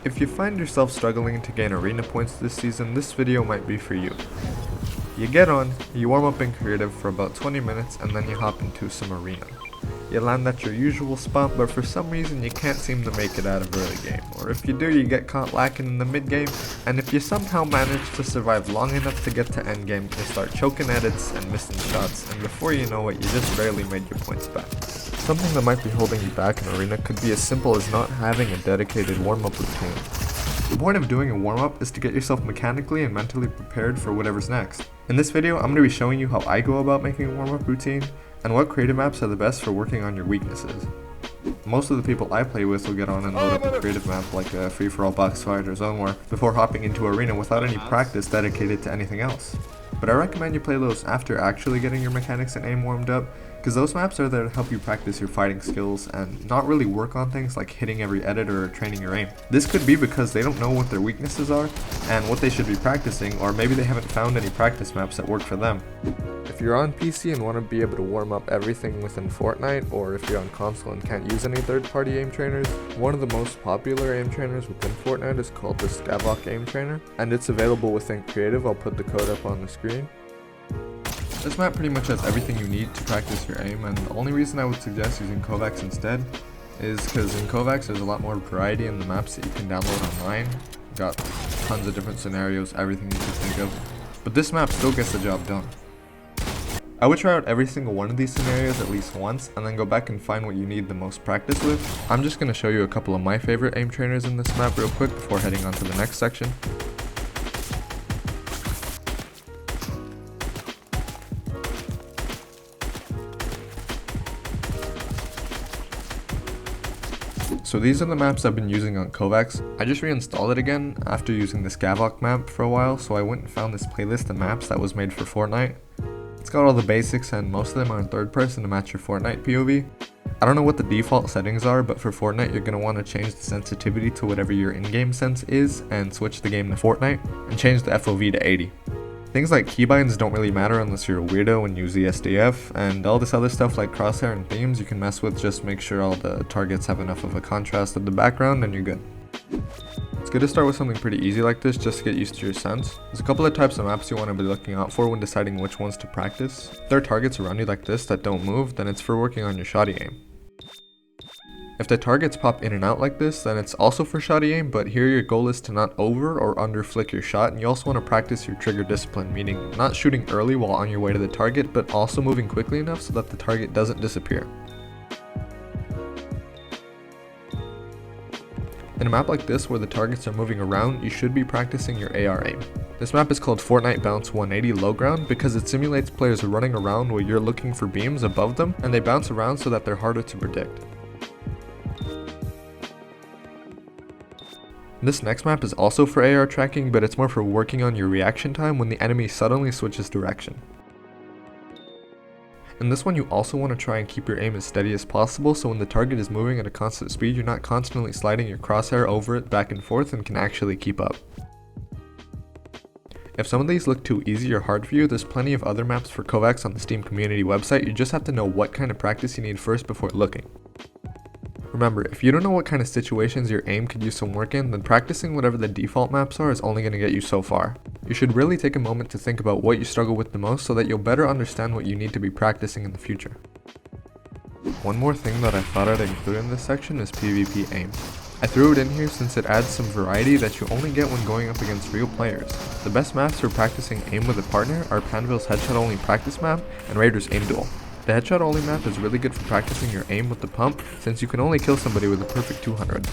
If you find yourself struggling to gain arena points this season, this video might be for you. You get on, you warm up in creative for about 20 minutes, and then you hop into some arena. You land at your usual spot, but for some reason you can't seem to make it out of early game, or if you do, you get caught lacking in the mid game, and if you somehow manage to survive long enough to get to end game, you start choking edits and missing shots, and before you know it, you just barely made your points back. Something that might be holding you back in arena could be as simple as not having a dedicated warm-up routine. The point of doing a warm-up is to get yourself mechanically and mentally prepared for whatever's next. In this video, I'm going to be showing you how I go about making a warm-up routine, and what creative maps are the best for working on your weaknesses. Most of the people I play with will get on and load up a creative map like a free-for-all Boxfight or Zone War before hopping into arena without any practice dedicated to anything else. But I recommend you play those after actually getting your mechanics and aim warmed up, because those maps are there to help you practice your fighting skills and not really work on things like hitting every edit or training your aim. This could be because they don't know what their weaknesses are and what they should be practicing, or maybe they haven't found any practice maps that work for them. If you're on PC and want to be able to warm up everything within Fortnite, or if you're on console and can't use any third-party aim trainers, one of the most popular aim trainers within Fortnite is called the Skaavok aim trainer, and it's available within Creative. I'll put the code up on the screen. This map pretty much has everything you need to practice your aim, and the only reason I would suggest using Kovaaks instead is because in Kovaaks there's a lot more variety in the maps that you can download online. You've got tons of different scenarios, everything you can think of, but this map still gets the job done. I would try out every single one of these scenarios at least once, and then go back and find what you need the most practice with. I'm just going to show you a couple of my favorite aim trainers in this map real quick before heading on to the next section. So these are the maps I've been using on Kovaaks. I just reinstalled it again after using the Skaavok map for a while, so I went and found this playlist of maps that was made for Fortnite. It's got all the basics, and most of them are in third person to match your Fortnite POV. I don't know what the default settings are, but for Fortnite you're going to want to change the sensitivity to whatever your in-game sense is, and switch the game to Fortnite, and change the FOV to 80. Things like keybinds don't really matter unless you're a weirdo and use ESDF, and all this other stuff like crosshair and themes you can mess with. Just make sure all the targets have enough of a contrast with the background and you're good. It's good to start with something pretty easy like this just to get used to your sense. There's a couple of types of maps you want to be looking out for when deciding which ones to practice. If there are targets around you like this that don't move, then it's for working on your shoddy aim. If the targets pop in and out like this, then it's also for shoddy aim, but here your goal is to not over or under flick your shot, and you also want to practice your trigger discipline, meaning not shooting early while on your way to the target, but also moving quickly enough so that the target doesn't disappear. In a map like this where the targets are moving around, you should be practicing your AR aim. This map is called Fortnite Bounce 180 Low Ground because it simulates players running around while you're looking for beams above them, and they bounce around so that they're harder to predict. This next map is also for AR tracking, but it's more for working on your reaction time when the enemy suddenly switches direction. In this one you also want to try and keep your aim as steady as possible, so when the target is moving at a constant speed you're not constantly sliding your crosshair over it back and forth and can actually keep up. If some of these look too easy or hard for you, there's plenty of other maps for Kovaaks on the Steam community website. You just have to know what kind of practice you need first before looking. Remember, if you don't know what kind of situations your aim could use some work in, then practicing whatever the default maps are is only going to get you so far. You should really take a moment to think about what you struggle with the most so that you'll better understand what you need to be practicing in the future. One more thing that I thought I'd include in this section is PvP aim. I threw it in here since it adds some variety that you only get when going up against real players. The best maps for practicing aim with a partner are Panville's Headshot Only Practice Map and Raider's Aim Duel. The Headshot Only map is really good for practicing your aim with the pump, since you can only kill somebody with a perfect 200.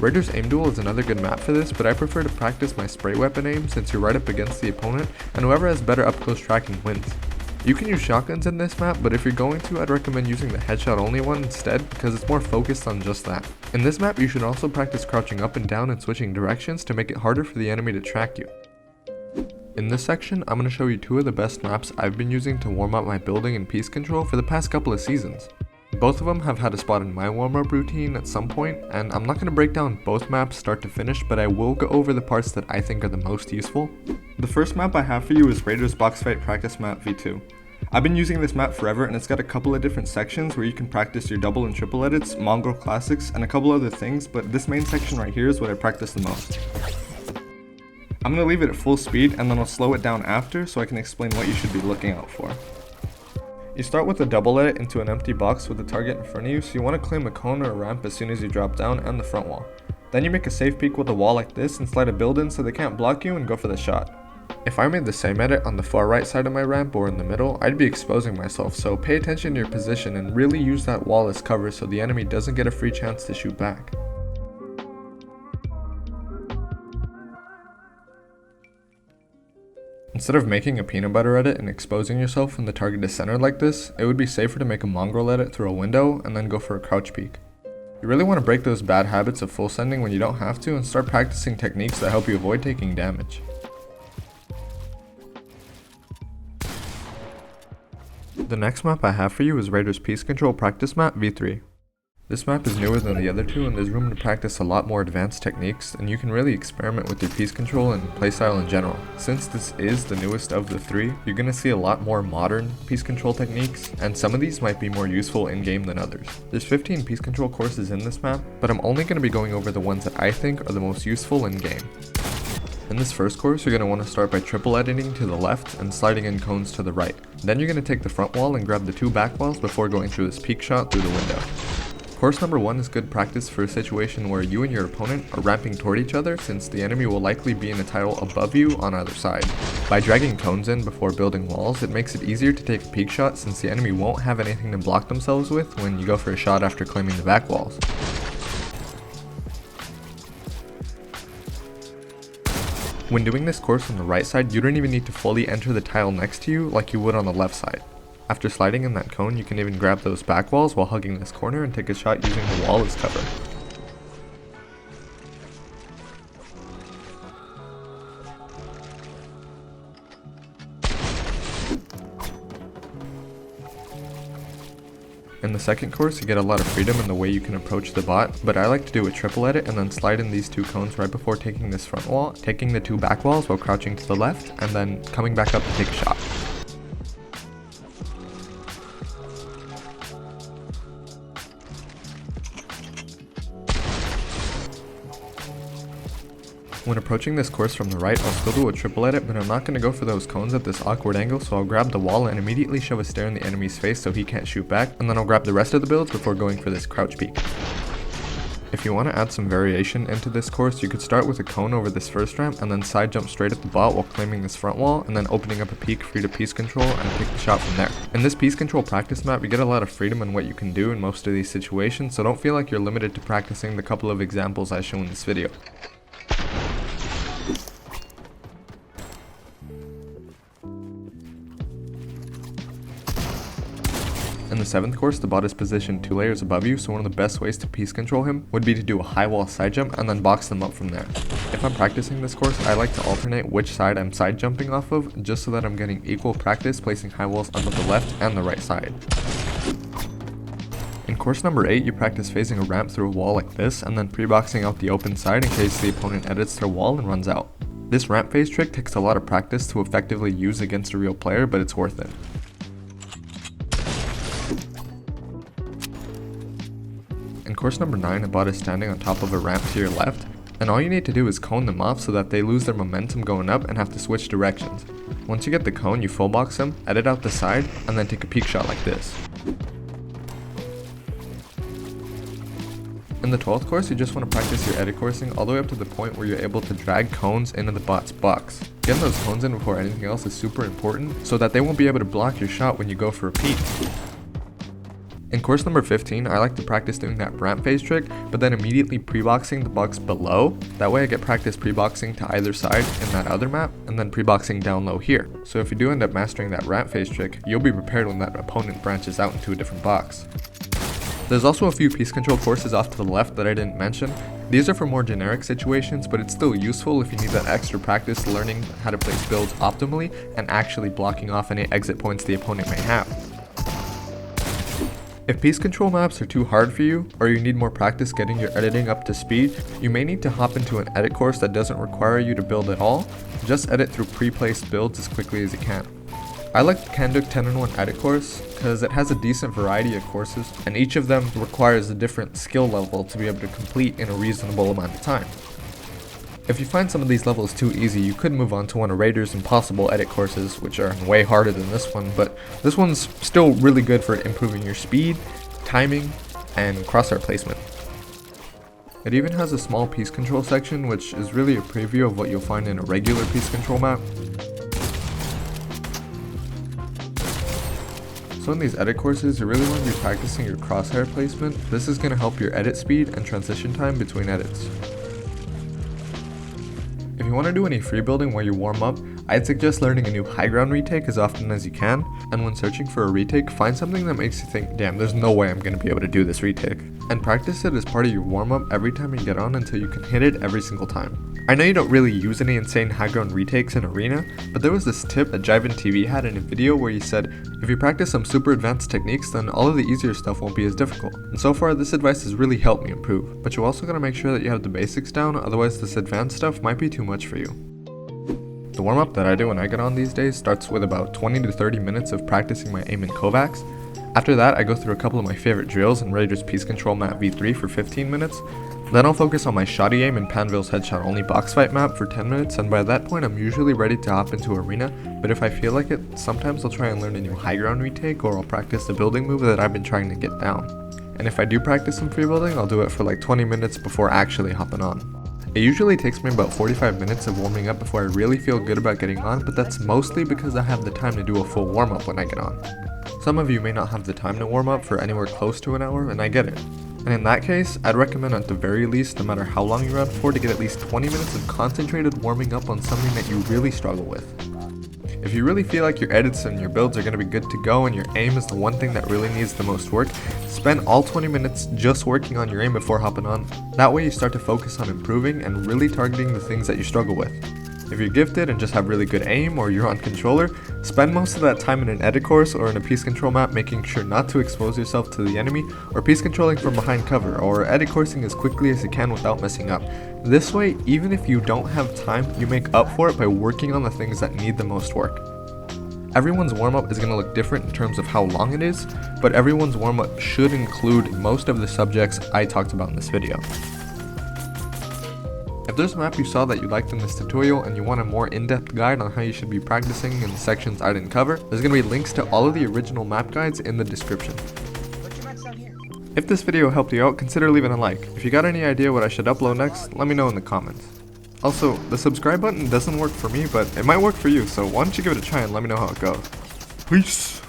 Raider's Aim Duel is another good map for this, but I prefer to practice my spray weapon aim since you're right up against the opponent, and whoever has better up close tracking wins. You can use shotguns in this map, but if you're going to, I'd recommend using the Headshot Only one instead, because it's more focused on just that. In this map you should also practice crouching up and down and switching directions to make it harder for the enemy to track you. In this section, I'm going to show you two of the best maps I've been using to warm up my building and piece control for the past couple of seasons. Both of them have had a spot in my warm-up routine at some point, and I'm not going to break down both maps start to finish, but I will go over the parts that I think are the most useful. The first map I have for you is Raider's Boxfight Practice Map V2. I've been using this map forever, and it's got a couple of different sections where you can practice your double and triple edits, mongrel classics, and a couple other things, but this main section right here is what I practice the most. I'm going to leave it at full speed and then I'll slow it down after so I can explain what you should be looking out for. You start with a double edit into an empty box with the target in front of you, so you want to claim a cone or a ramp as soon as you drop down and the front wall. Then you make a safe peek with a wall like this and slide a build in so they can't block you and go for the shot. If I made the same edit on the far right side of my ramp or in the middle, I'd be exposing myself, so pay attention to your position and really use that wall as cover so the enemy doesn't get a free chance to shoot back. Instead of making a peanut butter edit and exposing yourself when the target is centered like this, it would be safer to make a mongrel edit through a window and then go for a crouch peek. You really want to break those bad habits of full sending when you don't have to and start practicing techniques that help you avoid taking damage. The next map I have for you is Raiders Piece Control Practice Map V3. This map is newer than the other two and there's room to practice a lot more advanced techniques, and you can really experiment with your piece control and playstyle in general. Since this is the newest of the three, you're going to see a lot more modern piece control techniques, and some of these might be more useful in-game than others. There's 15 piece control courses in this map, but I'm only going to be going over the ones that I think are the most useful in-game. In this first course, you're going to want to start by triple editing to the left and sliding in cones to the right. Then you're going to take the front wall and grab the two back walls before going through this peek shot through the window. Course number 1 is good practice for a situation where you and your opponent are ramping toward each other, since the enemy will likely be in a tile above you on either side. By dragging cones in before building walls, it makes it easier to take a peek shot since the enemy won't have anything to block themselves with when you go for a shot after claiming the back walls. When doing this course on the right side, you don't even need to fully enter the tile next to you like you would on the left side. After sliding in that cone, you can even grab those back walls while hugging this corner and take a shot using the wall as cover. In the second course, you get a lot of freedom in the way you can approach the bot, but I like to do a triple edit and then slide in these two cones right before taking this front wall, taking the two back walls while crouching to the left, and then coming back up to take a shot. When approaching this course from the right, I'll still do a triple edit, but I'm not going to go for those cones at this awkward angle, so I'll grab the wall and immediately shove a stare in the enemy's face so he can't shoot back, and then I'll grab the rest of the builds before going for this crouch peek. If you want to add some variation into this course, you could start with a cone over this first ramp and then side jump straight at the bot while claiming this front wall, and then opening up a peek free to piece control and take the shot from there. In this piece control practice map, you get a lot of freedom in what you can do in most of these situations, so don't feel like you're limited to practicing the couple of examples I show in this video. In the 7th course, the bot is positioned 2 layers above you, so one of the best ways to piece control him would be to do a high wall side jump and then box them up from there. If I'm practicing this course, I like to alternate which side I'm side jumping off of, just so that I'm getting equal practice placing high walls on both the left and the right side. In course number 8, you practice phasing a ramp through a wall like this, and then pre-boxing out the open side in case the opponent edits their wall and runs out. This ramp phase trick takes a lot of practice to effectively use against a real player, but it's worth it. In course number 9, a bot is standing on top of a ramp to your left, and all you need to do is cone them off so that they lose their momentum going up and have to switch directions. Once you get the cone, you full box them, edit out the side, and then take a peek shot like this. In the 12th course, you just want to practice your edit coursing all the way up to the point where you're able to drag cones into the bot's box. Getting those cones in before anything else is super important so that they won't be able to block your shot when you go for a peek. In course number 15, I like to practice doing that ramp phase trick, but then immediately pre-boxing the box below. That way I get practice pre-boxing to either side in that other map, and then pre-boxing down low here. So if you do end up mastering that ramp phase trick, you'll be prepared when that opponent branches out into a different box. There's also a few piece control courses off to the left that I didn't mention. These are for more generic situations, but it's still useful if you need that extra practice learning how to place builds optimally and actually blocking off any exit points the opponent may have. If piece control maps are too hard for you, or you need more practice getting your editing up to speed, you may need to hop into an edit course that doesn't require you to build at all. Just edit through pre-placed builds as quickly as you can. I like the Kanduk 10-in-1 edit course because it has a decent variety of courses, and each of them requires a different skill level to be able to complete in a reasonable amount of time. If you find some of these levels too easy, you could move on to one of Raider's Impossible edit courses, which are way harder than this one, but this one's still really good for improving your speed, timing, and crosshair placement. It even has a small piece control section, which is really a preview of what you'll find in a regular piece control map. So in these edit courses, you really want to be practicing your crosshair placement. This is going to help your edit speed and transition time between edits. If you want to do any free building while you warm up, I'd suggest learning a new high ground retake as often as you can, and when searching for a retake, find something that makes you think, damn, there's no way I'm going to be able to do this retake. And practice it as part of your warm up every time you get on until you can hit it every single time. I know you don't really use any insane high ground retakes in Arena, but there was this tip that Jiven TV had in a video where he said, if you practice some super advanced techniques, then all of the easier stuff won't be as difficult. And so far, this advice has really helped me improve, but you also gotta make sure that you have the basics down, otherwise this advanced stuff might be too much for you. The warm up that I do when I get on these days starts with about 20 to 30 minutes of practicing my aim in Kovaaks. After that, I go through a couple of my favorite drills in Raider's Piece Control Map V3 for 15 minutes. Then I'll focus on my shoddy aim in Panville's headshot only Boxfight map for 10 minutes, and by that point I'm usually ready to hop into Arena, but if I feel like it, sometimes I'll try and learn a new high ground retake, or I'll practice the building move that I've been trying to get down. And if I do practice some free building, I'll do it for like 20 minutes before actually hopping on. It usually takes me about 45 minutes of warming up before I really feel good about getting on, but that's mostly because I have the time to do a full warm up when I get on. Some of you may not have the time to warm up for anywhere close to an hour, and I get it. And in that case, I'd recommend at the very least, no matter how long you're out for, to get at least 20 minutes of concentrated warming up on something that you really struggle with. If you really feel like your edits and your builds are going to be good to go and your aim is the one thing that really needs the most work, spend all 20 minutes just working on your aim before hopping on. That way you start to focus on improving and really targeting the things that you struggle with. If you're gifted and just have really good aim, or you're on controller, spend most of that time in an edit course or in a piece control map making sure not to expose yourself to the enemy, or piece controlling from behind cover, or edit coursing as quickly as you can without messing up. This way, even if you don't have time, you make up for it by working on the things that need the most work. Everyone's warm-up is going to look different in terms of how long it is, but everyone's warm-up should include most of the subjects I talked about in this video. If there's a map you saw that you liked in this tutorial and you want a more in-depth guide on how you should be practicing in the sections I didn't cover, there's going to be links to all of the original map guides in the description. If this video helped you out, consider leaving a like. If you got any idea what I should upload next, let me know in the comments. Also, the subscribe button doesn't work for me, but it might work for you, so why don't you give it a try and let me know how it goes. Peace!